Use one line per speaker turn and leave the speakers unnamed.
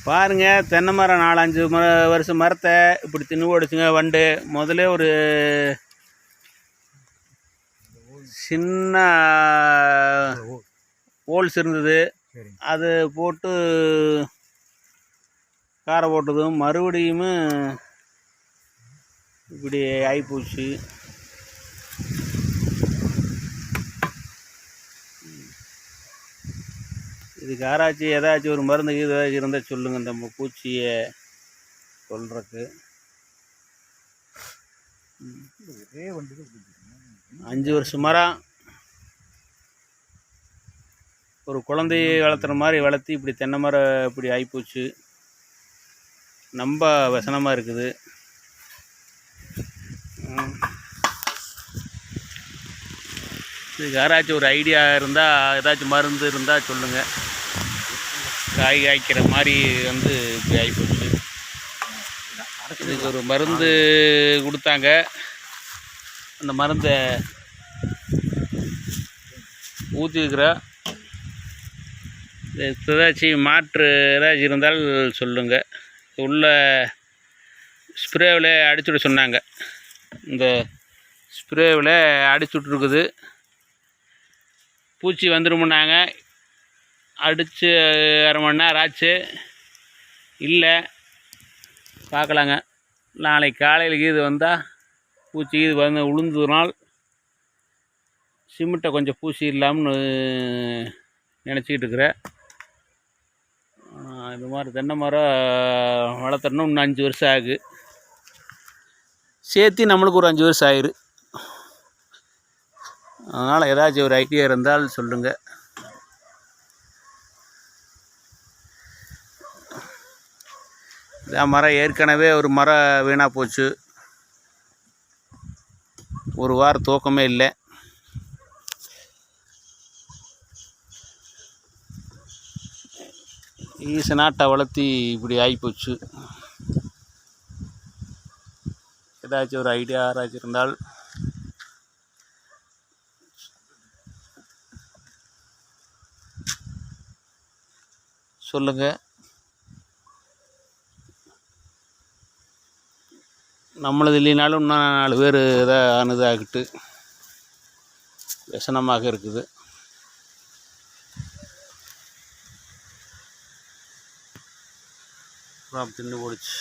பாருங்க, தென்னை மரம் 4-5 வருஷம் மரத்தை இப்படி தின்னு ஓடிச்சுங்க வண்டு. முதல்ல ஒரு சின்ன ஹோல்ஸ் இருந்தது, அது போட்டு காரை போட்டதும் மறுபடியும் இப்படி ஆகிப்போச்சு. இதுக்கு யாராச்சும் ஏதாச்சும் ஒரு மருந்து ஏதாச்சும் இருந்தால் சொல்லுங்கள், இந்த பூச்சியை கொல்றதுக்கு. 5 வருஷம் மரம் ஒரு குழந்தைய வளர்த்துற மாதிரி வளர்த்தி இப்படி தென்னை மரம் இப்படி ஆகிப்போச்சு. ரொம்ப வசனமாக இருக்குது. இதுக்கு யாராச்சும் ஒரு ஐடியா இருந்தால், ஏதாச்சும் மருந்து இருந்தால் சொல்லுங்கள். காய் காய்க்கிற மாதிரி இப்படி ஆகிப்போச்சு. இதுக்கு ஒரு மருந்து கொடுத்தாங்க, அந்த மருந்தை ஊற்றிருக்கிறேன். ஏதாச்சும் மாற்று ஏதாச்சும் இருந்தால் சொல்லுங்கள். உள்ள ஸ்ப்ரேவில் அடிச்சுட சொன்னாங்க, இந்த ஸ்ப்ரேவில் அடிச்சுட்ருக்குது. பூச்சி வந்துடுமுன்னாங்க. அடித்து அரை மணி நேரம் ஆச்சு, இல்லை. பார்க்கலாங்க, நாளைக்கு காலையிலுக்கு இது வந்தால் பூச்சி இது வந்து உளுந்ததுனால் சிமெண்ட்டை கொஞ்சம் பூசி இல்லாமல் நினச்சிக்கிட்டு இருக்கிறேன். இது மாதிரி தென்னை மரம் வளர்த்தணும் இன்னும் 5 வருஷம் ஆகு. சேர்த்து நம்மளுக்கு ஒரு 5 வருஷம் ஆயிரு. அதனால் ஏதாச்சும் ஒரு ஐடியா இருந்தால் சொல்லுங்கள். இந்த மரம் ஏற்கனவே ஒரு மரம் வீணாக போச்சு, ஒரு வாரம் தூக்கமே இல்லை. ஈச நாட்டை வளர்த்தி இப்படி ஆகிப்போச்சு. ஏதாச்சும் ஒரு ஐடியா யாராச்சும் இருந்தால் சொல்லுங்கள். நம்மளது இல்லைனாலும் இன்னும் 4 பேர் இதாகிட்டு व्यसனமாக இருக்குது. தின்னு போடுச்சு.